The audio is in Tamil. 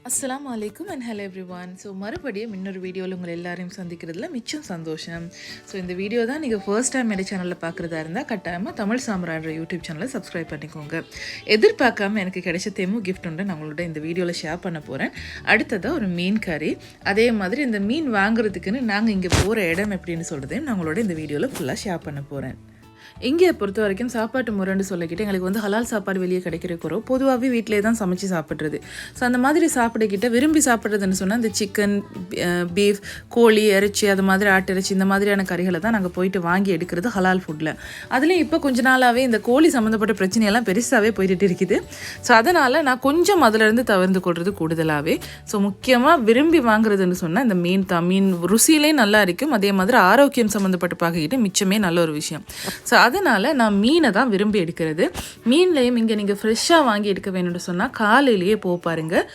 அஸ்ஸலாமு அலைக்கும் அண்ட் ஹலோ எவ்ரிவான். ஸோ மறுபடியும் இன்னொரு வீடியோவில் உங்களை எல்லாரையும் சந்திக்கிறதுல மிச்சம் சந்தோஷம். ஸோ இந்த வீடியோ தான் நீங்கள் ஃபர்ஸ்ட் டைம் என்னோட சேனலில் பார்க்குறதா இருந்தால் கட்டாயமாக தமிழ் சாம்ரான்ற யூடியூப் சேனலை சப்ஸ்கிரைப் பண்ணிக்கோங்க. எதிர்பார்க்காம எனக்கு கிடைச்ச தெமு கிஃப்ட் உண்டு நான் உங்களோட இந்த வீடியோவில் ஷேர் பண்ண போகிறேன். அடுத்ததாக ஒரு மீன் கறி, அதே மாதிரி இந்த மீன் வாங்குறதுக்குன்னு நாங்கள் இங்கே போகிற இடம் எப்படின்னு சொல்கிறதையும் நான் உங்களோட இந்த வீடியோவில் ஃபுல்லாக ஷேர் பண்ண போகிறேன். இங்கே பொறுத்த வரைக்கும் சாப்பாட்டு முறைன்னு சொல்லிக்கிட்டு எங்களுக்கு வந்து ஹலால் சாப்பாடு வெளியே கிடைக்கிற குறோ பொதுவாகவே வீட்டிலே தான் சமைச்சு சாப்பிட்றது. ஸோ அந்த மாதிரி சாப்பிடக்கிட்ட விரும்பி சாப்பிட்றதுன்னு சொன்னால் இந்த சிக்கன், பீஃப், கோழி இறைச்சி, அது மாதிரி ஆட்டிறைச்சி, இந்த மாதிரியான கறிகளை தான் நாங்கள் போயிட்டு வாங்கி எடுக்கிறது ஹலால் ஃபுட்டில். அதுலேயும் இப்போ கொஞ்ச நாளாகவே இந்த கோழி சம்மந்தப்பட்ட பிரச்சனையெல்லாம் பெருசாகவே போயிட்டு இருக்குது. ஸோ அதனால் நான் கொஞ்சம் அதிலிருந்து தவிர்த்து கொள்வது கூடுதலாகவே. ஸோ முக்கியமாக விரும்பி வாங்குறதுன்னு சொன்னால் இந்த மீன் தான். மீன் ருசியிலே நல்லா இருக்கும், அதே மாதிரி ஆரோக்கியம் சம்மந்தப்பட்டு பார்க்கிட்டு மிச்சமே நல்ல ஒரு விஷயம். ஸோ அதனால் நான் மீனை தான் விரும்பி எடுக்கிறது. மீன்லேயும் இங்கே நீங்கள் ஃப்ரெஷ்ஷாக வாங்கி எடுக்க வேணும்னு சொன்னால் காலையிலேயே பாருங்கள்,